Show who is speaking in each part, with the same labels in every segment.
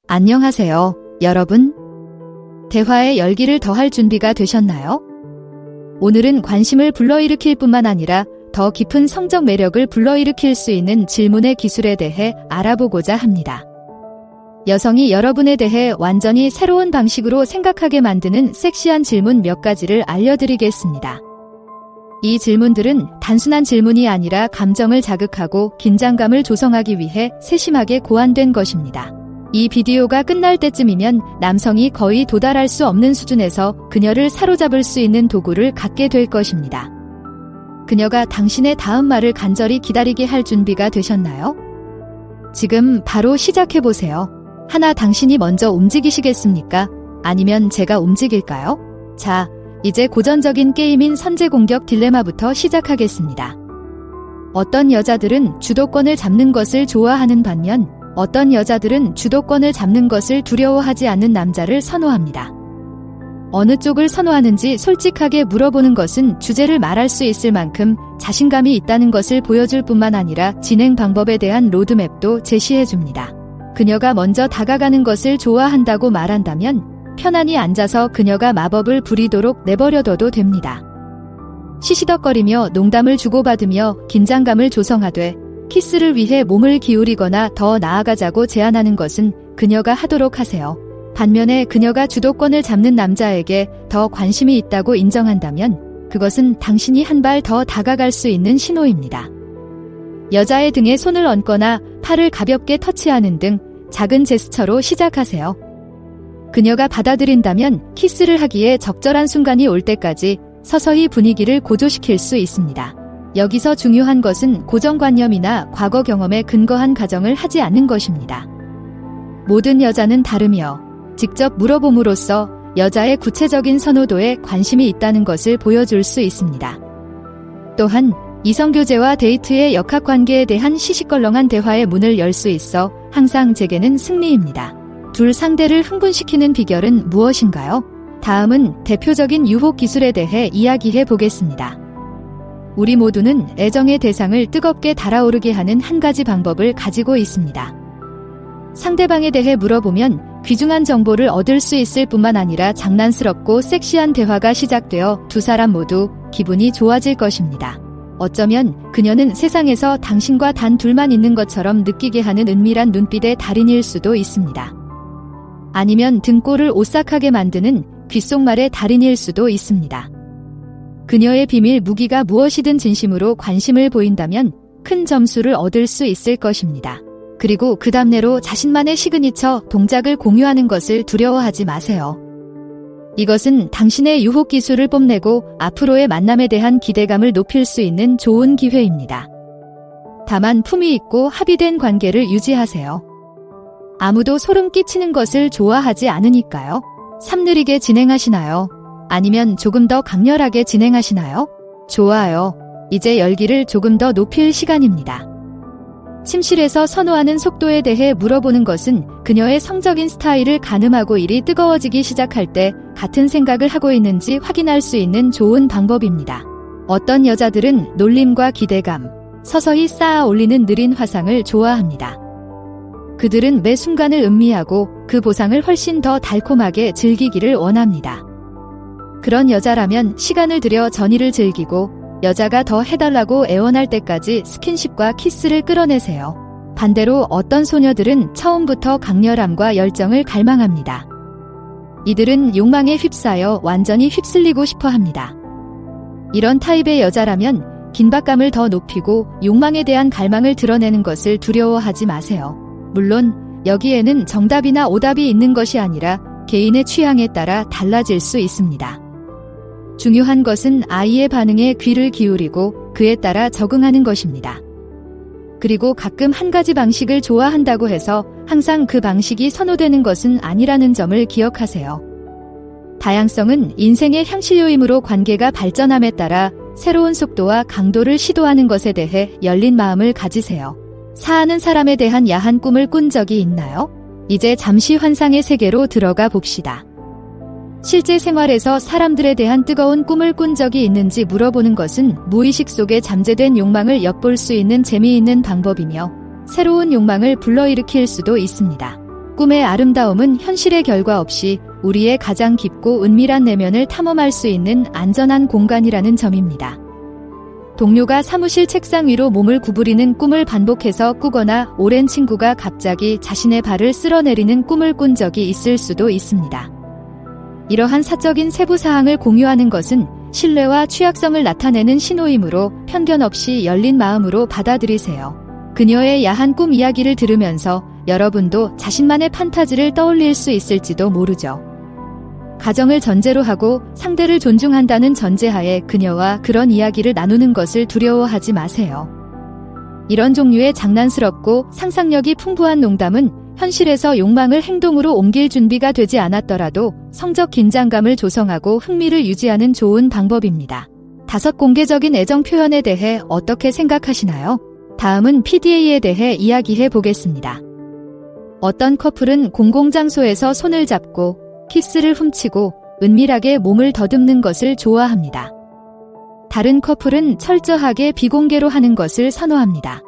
Speaker 1: 안녕하세요, 여러분. 대화의 열기를 더할 준비가 되셨나요? 오늘은 관심을 불러일으킬 뿐만 아니라 더 깊은 성적 매력을 불러일으킬 수 있는 질문의 기술에 대해 알아보고자 합니다. 여성이 여러분에 대해 완전히 새로운 방식으로 생각하게 만드는 섹시한 질문 몇 가지를 알려드리겠습니다. 이 질문들은 단순한 질문이 아니라 감정을 자극하고 긴장감을 조성하기 위해 세심하게 고안된 것입니다. 이 비디오가 끝날 때쯤이면 남성이 거의 도달할 수 없는 수준에서 그녀를 사로잡을 수 있는 도구를 갖게 될 것입니다. 그녀가 당신의 다음 말을 간절히 기다리게 할 준비가 되셨나요? 지금 바로 시작해보세요. 하나, 당신이 먼저 움직이시겠습니까? 아니면 제가 움직일까요? 자, 이제 고전적인 게임인 선제공격 딜레마부터 시작하겠습니다. 어떤 여자들은 주도권을 잡는 것을 좋아하는 반면 어떤 여자들은 주도권을 잡는 것을 두려워하지 않는 남자를 선호합니다. 어느 쪽을 선호하는지 솔직하게 물어보는 것은 주제를 말할 수 있을 만큼 자신감이 있다는 것을 보여줄 뿐만 아니라 진행 방법에 대한 로드맵도 제시해줍니다. 그녀가 먼저 다가가는 것을 좋아한다고 말한다면 편안히 앉아서 그녀가 마법을 부리도록 내버려둬도 됩니다. 시시덕거리며 농담을 주고받으며 긴장감을 조성하되 키스를 위해 몸을 기울이거나 더 나아가자고 제안하는 것은 그녀가 하도록 하세요. 반면에 그녀가 주도권을 잡는 남자에게 더 관심이 있다고 인정한다면 그것은 당신이 한 발 더 다가갈 수 있는 신호입니다. 여자의 등에 손을 얹거나 팔을 가볍게 터치하는 등 작은 제스처로 시작하세요. 그녀가 받아들인다면 키스를 하기에 적절한 순간이 올 때까지 서서히 분위기를 고조시킬 수 있습니다. 여기서 중요한 것은 고정관념이나 과거 경험에 근거한 가정을 하지 않는 것입니다. 모든 여자는 다르며 직접 물어봄으로써 여자의 구체적인 선호도에 관심이 있다는 것을 보여줄 수 있습니다. 또한 이성교제와 데이트의 역학관계에 대한 시시껄렁한 대화의 문을 열 수 있어 항상 제게는 승리입니다. 둘 상대를 흥분시키는 비결은 무엇인가요? 다음은 대표적인 유혹 기술에 대해 이야기해 보겠습니다. 우리 모두는 애정의 대상을 뜨겁게 달아오르게 하는 한 가지 방법을 가지고 있습니다. 상대방에 대해 물어보면 귀중한 정보를 얻을 수 있을 뿐만 아니라 장난스럽고 섹시한 대화가 시작되어 두 사람 모두 기분이 좋아질 것입니다. 어쩌면 그녀는 세상에서 당신과 단 둘만 있는 것처럼 느끼게 하는 은밀한 눈빛의 달인일 수도 있습니다. 아니면 등골을 오싹하게 만드는 귓속말의 달인일 수도 있습니다. 그녀의 비밀 무기가 무엇이든 진심으로 관심을 보인다면 큰 점수를 얻을 수 있을 것입니다. 그리고 그 답례로 자신만의 시그니처 동작을 공유하는 것을 두려워하지 마세요. 이것은 당신의 유혹 기술을 뽐내고 앞으로의 만남에 대한 기대감을 높일 수 있는 좋은 기회입니다. 다만 품위 있고 합의된 관계를 유지하세요. 아무도 소름 끼치는 것을 좋아하지 않으니까요. 삼느리게 진행하시나요? 아니면 조금 더 강렬하게 진행하시나요? 좋아요. 이제 열기를 조금 더 높일 시간입니다. 침실에서 선호하는 속도에 대해 물어보는 것은 그녀의 성적인 스타일을 가늠하고 일이 뜨거워지기 시작할 때 같은 생각을 하고 있는지 확인할 수 있는 좋은 방법입니다. 어떤 여자들은 놀림과 기대감, 서서히 쌓아 올리는 느린 화상을 좋아합니다. 그들은 매 순간을 음미하고 그 보상을 훨씬 더 달콤하게 즐기기를 원합니다. 그런 여자라면 시간을 들여 전의를 즐기고 여자가 더 해달라고 애원할 때까지 스킨십과 키스를 끌어내세요. 반대로 어떤 소녀들은 처음부터 강렬함과 열정을 갈망합니다. 이들은 욕망에 휩싸여 완전히 휩쓸리고 싶어 합니다. 이런 타입의 여자라면 긴박감을 더 높이고 욕망에 대한 갈망을 드러내는 것을 두려워하지 마세요. 물론 여기에는 정답이나 오답이 있는 것이 아니라 개인의 취향에 따라 달라질 수 있습니다. 중요한 것은 아이의 반응에 귀를 기울이고 그에 따라 적응하는 것입니다. 그리고 가끔 한 가지 방식을 좋아한다고 해서 항상 그 방식이 선호되는 것은 아니라는 점을 기억하세요. 다양성은 인생의 향신료이므로 관계가 발전함에 따라 새로운 속도와 강도를 시도하는 것에 대해 열린 마음을 가지세요. 사하는 사람에 대한 야한 꿈을 꾼 적이 있나요? 이제 잠시 환상의 세계로 들어가 봅시다. 실제 생활에서 사람들에 대한 뜨거운 꿈을 꾼 적이 있는지 물어보는 것은 무의식 속에 잠재된 욕망을 엿볼 수 있는 재미있는 방법이며 새로운 욕망을 불러일으킬 수도 있습니다. 꿈의 아름다움은 현실의 결과 없이 우리의 가장 깊고 은밀한 내면을 탐험할 수 있는 안전한 공간이라는 점입니다. 동료가 사무실 책상 위로 몸을 구부리는 꿈을 반복해서 꾸거나 오랜 친구가 갑자기 자신의 발을 쓸어내리는 꿈을 꾼 적이 있을 수도 있습니다. 이러한 사적인 세부 사항을 공유하는 것은 신뢰와 취약성을 나타내는 신호이므로 편견 없이 열린 마음으로 받아들이세요. 그녀의 야한 꿈 이야기를 들으면서 여러분도 자신만의 판타지를 떠올릴 수 있을지도 모르죠. 가정을 전제로 하고 상대를 존중한다는 전제하에 그녀와 그런 이야기를 나누는 것을 두려워하지 마세요. 이런 종류의 장난스럽고 상상력이 풍부한 농담은 현실에서 욕망을 행동으로 옮길 준비가 되지 않았더라도 성적 긴장감을 조성하고 흥미를 유지하는 좋은 방법입니다. 5. 공개적인 애정 표현에 대해 어떻게 생각하시나요? 다음은 PDA에 대해 이야기해 보겠습니다. 어떤 커플은 공공장소에서 손을 잡고 키스를 훔치고 은밀하게 몸을 더듬는 것을 좋아합니다. 다른 커플은 철저하게 비공개로 하는 것을 선호합니다.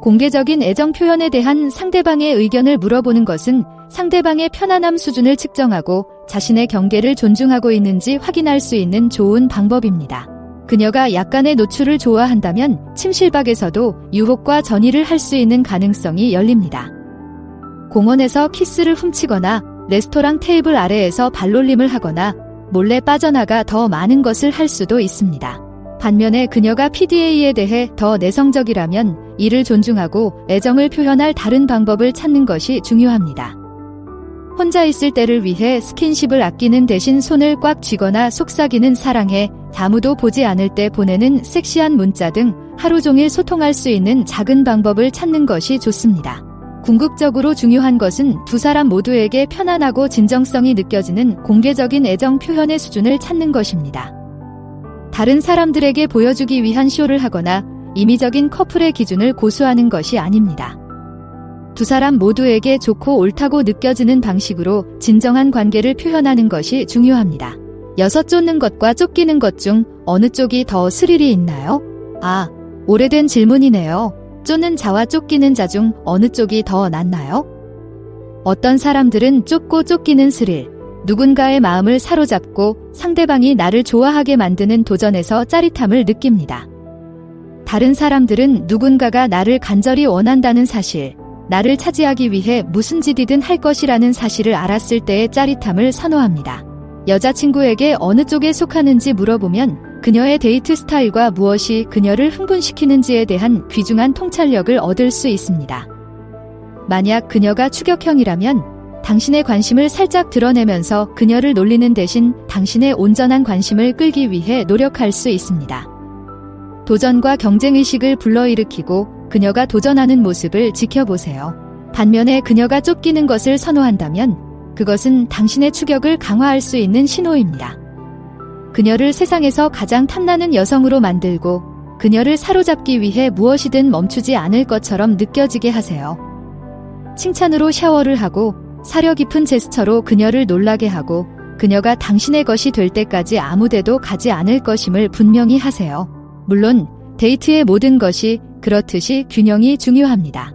Speaker 1: 공개적인 애정 표현에 대한 상대방의 의견을 물어보는 것은 상대방의 편안함 수준을 측정하고 자신의 경계를 존중하고 있는지 확인할 수 있는 좋은 방법입니다. 그녀가 약간의 노출을 좋아한다면 침실박에서도 유혹과 전의를 할 수 있는 가능성이 열립니다. 공원에서 키스를 훔치거나 레스토랑 테이블 아래에서 발놀림을 하거나 몰래 빠져나가 더 많은 것을 할 수도 있습니다. 반면에 그녀가 PDA에 대해 더 내성적이라면 이를 존중하고 애정을 표현할 다른 방법을 찾는 것이 중요합니다. 혼자 있을 때를 위해 스킨십을 아끼는 대신 손을 꽉 쥐거나 속삭이는 사랑해, 아무도 보지 않을 때 보내는 섹시한 문자 등 하루 종일 소통할 수 있는 작은 방법을 찾는 것이 좋습니다. 궁극적으로 중요한 것은 두 사람 모두에게 편안하고 진정성이 느껴지는 공개적인 애정 표현의 수준을 찾는 것입니다. 다른 사람들에게 보여주기 위한 쇼를 하거나 임의적인 커플의 기준을 고수하는 것이 아닙니다. 두 사람 모두에게 좋고 옳다고 느껴지는 방식으로 진정한 관계를 표현하는 것이 중요합니다. 6. 쫓는 것과 쫓기는 것 중 어느 쪽이 더 스릴이 있나요? 오래된 질문이네요. 쫓는 자와 쫓기는 자 중 어느 쪽이 더 낫나요? 어떤 사람들은 쫓고 쫓기는 스릴, 누군가의 마음을 사로잡고 상대방이 나를 좋아하게 만드는 도전에서 짜릿함을 느낍니다. 다른 사람들은 누군가가 나를 간절히 원한다는 사실, 나를 차지하기 위해 무슨 짓이든 할 것이라는 사실을 알았을 때의 짜릿함을 선호합니다. 여자친구에게 어느 쪽에 속하는지 물어보면 그녀의 데이트 스타일과 무엇이 그녀를 흥분시키는지에 대한 귀중한 통찰력을 얻을 수 있습니다. 만약 그녀가 추격형이라면 당신의 관심을 살짝 드러내면서 그녀를 놀리는 대신 당신의 온전한 관심을 끌기 위해 노력할 수 있습니다. 도전과 경쟁의식을 불러일으키고 그녀가 도전하는 모습을 지켜보세요. 반면에 그녀가 쫓기는 것을 선호한다면 그것은 당신의 추격을 강화할 수 있는 신호입니다. 그녀를 세상에서 가장 탐나는 여성으로 만들고 그녀를 사로잡기 위해 무엇이든 멈추지 않을 것처럼 느껴지게 하세요. 칭찬으로 샤워를 하고 사려 깊은 제스처로 그녀를 놀라게 하고 그녀가 당신의 것이 될 때까지 아무데도 가지 않을 것임을 분명히 하세요. 물론 데이트의 모든 것이 그렇듯이 균형이 중요합니다.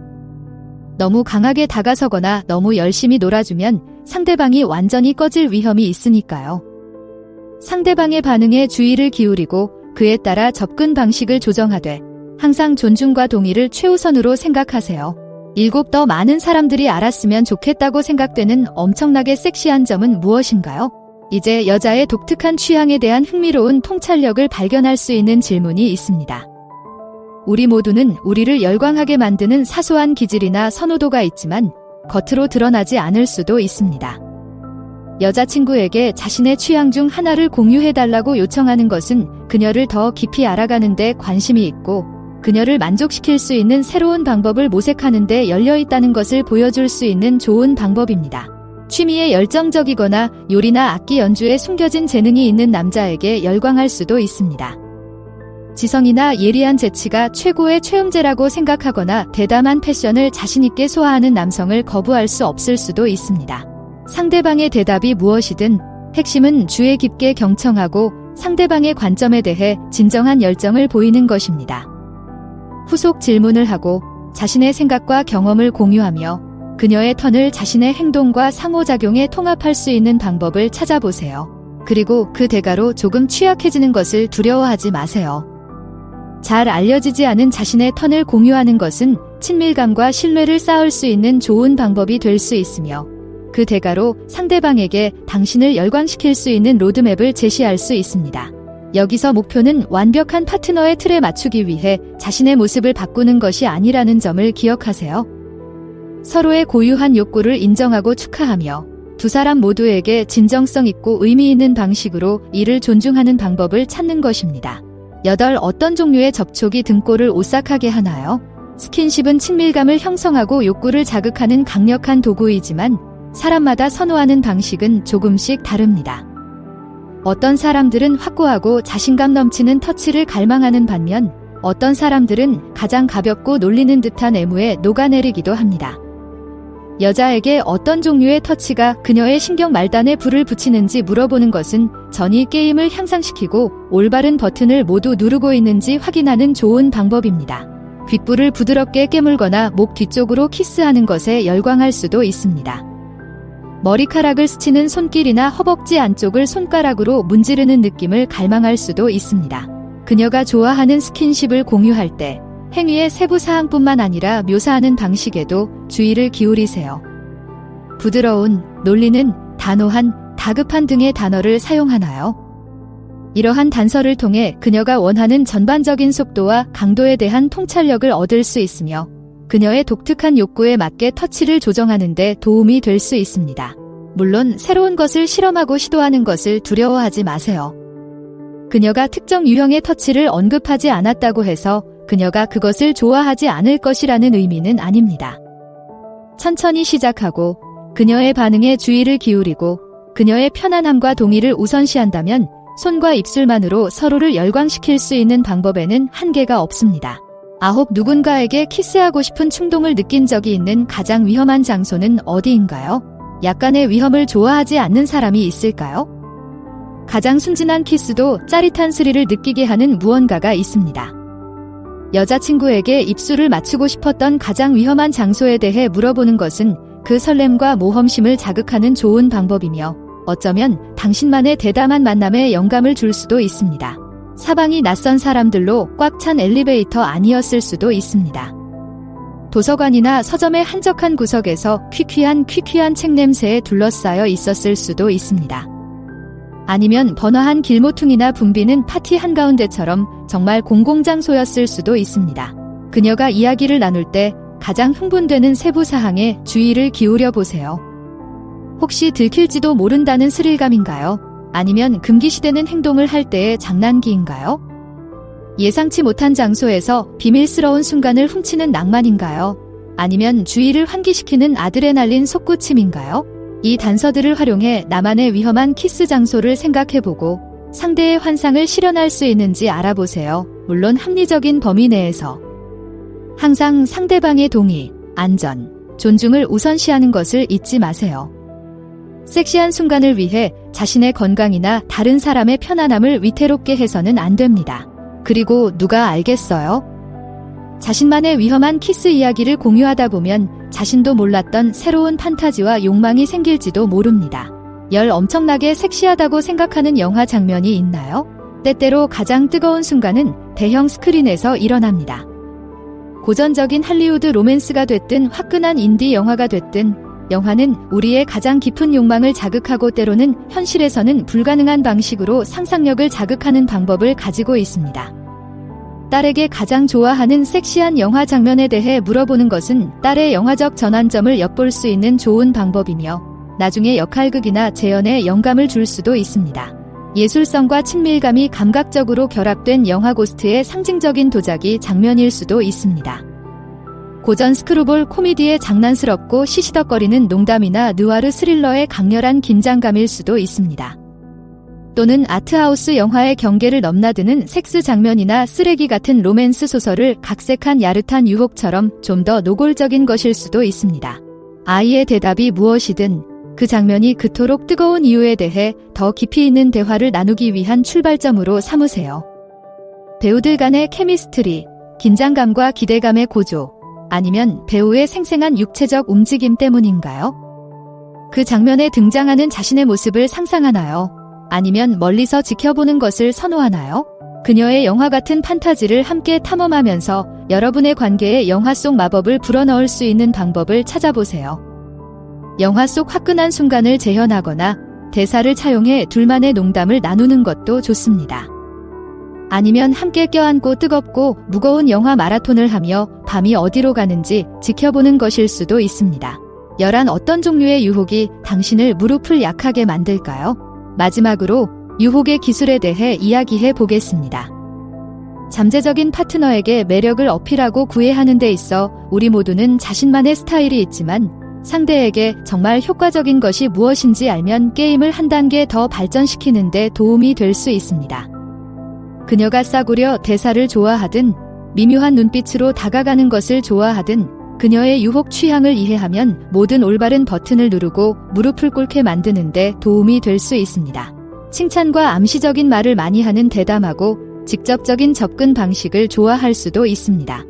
Speaker 1: 너무 강하게 다가서거나 너무 열심히 놀아주면 상대방이 완전히 꺼질 위험이 있으니까요. 상대방의 반응에 주의를 기울이고 그에 따라 접근 방식을 조정하되 항상 존중과 동의를 최우선으로 생각하세요. 7. 더 많은 사람들이 알았으면 좋겠다고 생각되는 엄청나게 섹시한 점은 무엇인가요? 이제 여자의 독특한 취향에 대한 흥미로운 통찰력을 발견할 수 있는 질문이 있습니다. 우리 모두는 우리를 열광하게 만드는 사소한 기질이나 선호도가 있지만 겉으로 드러나지 않을 수도 있습니다. 여자친구에게 자신의 취향 중 하나를 공유해달라고 요청하는 것은 그녀를 더 깊이 알아가는 데 관심이 있고 그녀를 만족시킬 수 있는 새로운 방법을 모색하는 데 열려있다는 것을 보여줄 수 있는 좋은 방법입니다. 취미에 열정적이거나 요리나 악기 연주에 숨겨진 재능이 있는 남자에게 열광할 수도 있습니다. 지성이나 예리한 재치가 최고의 최음제라고 생각하거나 대담한 패션을 자신있게 소화하는 남성을 거부할 수 없을 수도 있습니다. 상대방의 대답이 무엇이든 핵심은 주의 깊게 경청하고 상대방의 관점에 대해 진정한 열정을 보이는 것입니다. 후속 질문을 하고 자신의 생각과 경험을 공유하며 그녀의 턴을 자신의 행동과 상호작용에 통합할 수 있는 방법을 찾아보세요. 그리고 그 대가로 조금 취약해지는 것을 두려워하지 마세요. 잘 알려지지 않은 자신의 턴을 공유하는 것은 친밀감과 신뢰를 쌓을 수 있는 좋은 방법이 될 수 있으며, 그 대가로 상대방에게 당신을 열광시킬 수 있는 로드맵을 제시할 수 있습니다. 여기서 목표는 완벽한 파트너의 틀에 맞추기 위해 자신의 모습을 바꾸는 것이 아니라는 점을 기억하세요. 서로의 고유한 욕구를 인정하고 축하하며 두 사람 모두에게 진정성 있고 의미 있는 방식으로 이를 존중하는 방법을 찾는 것입니다. 8. 어떤 종류의 접촉이 등골을 오싹하게 하나요? 스킨십은 친밀감을 형성하고 욕구를 자극하는 강력한 도구이지만 사람마다 선호하는 방식은 조금씩 다릅니다. 어떤 사람들은 확고하고 자신감 넘치는 터치를 갈망하는 반면 어떤 사람들은 가장 가볍고 놀리는 듯한 애무에 녹아내리기도 합니다. 여자에게 어떤 종류의 터치가 그녀의 신경 말단에 불을 붙이는지 물어보는 것은 전이 게임을 향상시키고 올바른 버튼을 모두 누르고 있는지 확인하는 좋은 방법입니다. 귓불을 부드럽게 깨물거나 목 뒤쪽으로 키스하는 것에 열광할 수도 있습니다. 머리카락을 스치는 손길이나 허벅지 안쪽을 손가락으로 문지르는 느낌을 갈망할 수도 있습니다. 그녀가 좋아하는 스킨십을 공유할 때 행위의 세부 사항뿐만 아니라 묘사하는 방식에도 주의를 기울이세요. 부드러운, 놀리는, 단호한, 다급한 등의 단어를 사용하나요? 이러한 단서를 통해 그녀가 원하는 전반적인 속도와 강도에 대한 통찰력을 얻을 수 있으며 그녀의 독특한 욕구에 맞게 터치를 조정하는 데 도움이 될 수 있습니다. 물론 새로운 것을 실험하고 시도하는 것을 두려워하지 마세요. 그녀가 특정 유형의 터치를 언급하지 않았다고 해서 그녀가 그것을 좋아하지 않을 것이라는 의미는 아닙니다. 천천히 시작하고 그녀의 반응에 주의를 기울이고 그녀의 편안함과 동의를 우선시한다면 손과 입술만으로 서로를 열광시킬 수 있는 방법에는 한계가 없습니다. 9. 누군가에게 키스하고 싶은 충동을 느낀 적이 있는 가장 위험한 장소는 어디인가요? 약간의 위험을 좋아하지 않는 사람이 있을까요? 가장 순진한 키스도 짜릿한 스릴을 느끼게 하는 무언가가 있습니다. 여자친구에게 입술을 맞추고 싶었던 가장 위험한 장소에 대해 물어보는 것은 그 설렘과 모험심을 자극하는 좋은 방법이며 어쩌면 당신만의 대담한 만남에 영감을 줄 수도 있습니다. 사방이 낯선 사람들로 꽉 찬 엘리베이터 아니었을 수도 있습니다. 도서관이나 서점의 한적한 구석에서 퀴퀴한 책 냄새에 둘러싸여 있었을 수도 있습니다. 아니면 번화한 길모퉁이나 붐비는 파티 한가운데처럼 정말 공공장소였을 수도 있습니다. 그녀가 이야기를 나눌 때 가장 흥분되는 세부 사항에 주의를 기울여 보세요. 혹시 들킬지도 모른다는 스릴감인가요? 아니면 금기시되는 행동을 할 때의 장난기인가요? 예상치 못한 장소에서 비밀스러운 순간을 훔치는 낭만인가요? 아니면 주의를 환기시키는 아드레날린 솟구침인가요? 이 단서들을 활용해 나만의 위험한 키스 장소를 생각해보고 상대의 환상을 실현할 수 있는지 알아보세요. 물론 합리적인 범위 내에서. 항상 상대방의 동의, 안전, 존중을 우선시하는 것을 잊지 마세요. 섹시한 순간을 위해 자신의 건강이나 다른 사람의 편안함을 위태롭게 해서는 안 됩니다. 그리고 누가 알겠어요? 자신만의 위험한 키스 이야기를 공유하다 보면 자신도 몰랐던 새로운 판타지와 욕망이 생길지도 모릅니다. 엄청나게 섹시하다고 생각하는 영화 장면이 있나요? 때때로 가장 뜨거운 순간은 대형 스크린에서 일어납니다. 고전적인 할리우드 로맨스가 됐든 화끈한 인디 영화가 됐든 영화는 우리의 가장 깊은 욕망을 자극하고 때로는 현실에서는 불가능한 방식으로 상상력을 자극하는 방법을 가지고 있습니다. 딸에게 가장 좋아하는 섹시한 영화 장면에 대해 물어보는 것은 딸의 영화적 전환점을 엿볼 수 있는 좋은 방법이며 나중에 역할극이나 재연에 영감을 줄 수도 있습니다. 예술성과 친밀감이 감각적으로 결합된 영화 고스트의 상징적인 도자기 장면일 수도 있습니다. 고전 스크루볼 코미디의 장난스럽고 시시덕거리는 농담이나 느와르 스릴러의 강렬한 긴장감일 수도 있습니다. 또는 아트하우스 영화의 경계를 넘나드는 섹스 장면이나 쓰레기 같은 로맨스 소설을 각색한 야릇한 유혹처럼 좀 더 노골적인 것일 수도 있습니다. 아이의 대답이 무엇이든 그 장면이 그토록 뜨거운 이유에 대해 더 깊이 있는 대화를 나누기 위한 출발점으로 삼으세요. 배우들 간의 케미스트리, 긴장감과 기대감의 고조, 아니면 배우의 생생한 육체적 움직임 때문인가요? 그 장면에 등장하는 자신의 모습을 상상하나요? 아니면 멀리서 지켜보는 것을 선호하나요? 그녀의 영화 같은 판타지를 함께 탐험하면서 여러분의 관계에 영화 속 마법을 불어넣을 수 있는 방법을 찾아보세요. 영화 속 화끈한 순간을 재현하거나 대사를 차용해 둘만의 농담을 나누는 것도 좋습니다. 아니면 함께 껴안고 뜨겁고 무거운 영화 마라톤을 하며 밤이 어디로 가는지 지켜보는 것일 수도 있습니다. 어떤 종류의 유혹이 당신을 무릎을 약하게 만들까요? 마지막으로 유혹의 기술에 대해 이야기해 보겠습니다. 잠재적인 파트너에게 매력을 어필하고 구애하는 데 있어 우리 모두는 자신만의 스타일이 있지만 상대에게 정말 효과적인 것이 무엇인지 알면 게임을 한 단계 더 발전시키는 데 도움이 될 수 있습니다. 그녀가 싸구려 대사를 좋아하든 미묘한 눈빛으로 다가가는 것을 좋아하든 그녀의 유혹 취향을 이해하면 모든 올바른 버튼을 누르고 무릎을 꿇게 만드는 데 도움이 될 수 있습니다. 칭찬과 암시적인 말을 많이 하는 대담하고 직접적인 접근 방식을 좋아할 수도 있습니다.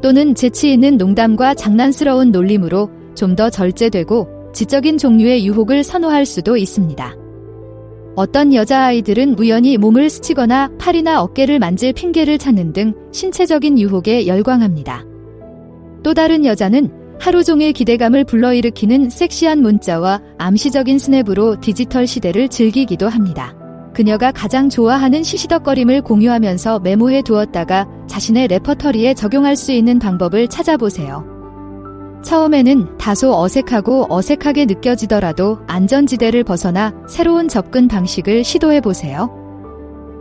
Speaker 1: 또는 재치 있는 농담과 장난스러운 놀림으로 좀 더 절제되고 지적인 종류의 유혹을 선호할 수도 있습니다. 어떤 여자아이들은 우연히 몸을 스치거나 팔이나 어깨를 만질 핑계를 찾는 등 신체적인 유혹에 열광합니다. 또 다른 여자는 하루 종일 기대감을 불러일으키는 섹시한 문자와 암시적인 스냅으로 디지털 시대를 즐기기도 합니다. 그녀가 가장 좋아하는 시시덕거림을 공유하면서 메모해 두었다가 자신의 레퍼토리에 적용할 수 있는 방법을 찾아보세요. 처음에는 다소 어색하게 느껴지더라도 안전지대를 벗어나 새로운 접근 방식을 시도해보세요.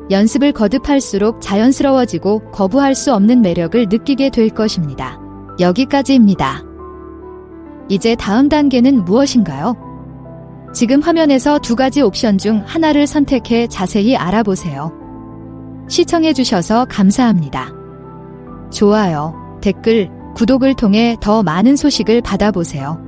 Speaker 1: 연습을 거듭할수록 자연스러워지고 거부할 수 없는 매력을 느끼게 될 것입니다. 여기까지입니다. 이제 다음 단계는 무엇인가요? 지금 화면에서 2가지 옵션 중 하나를 선택해 자세히 알아보세요. 시청해주셔서 감사합니다. 좋아요, 댓글, 구독을 통해 더 많은 소식을 받아보세요.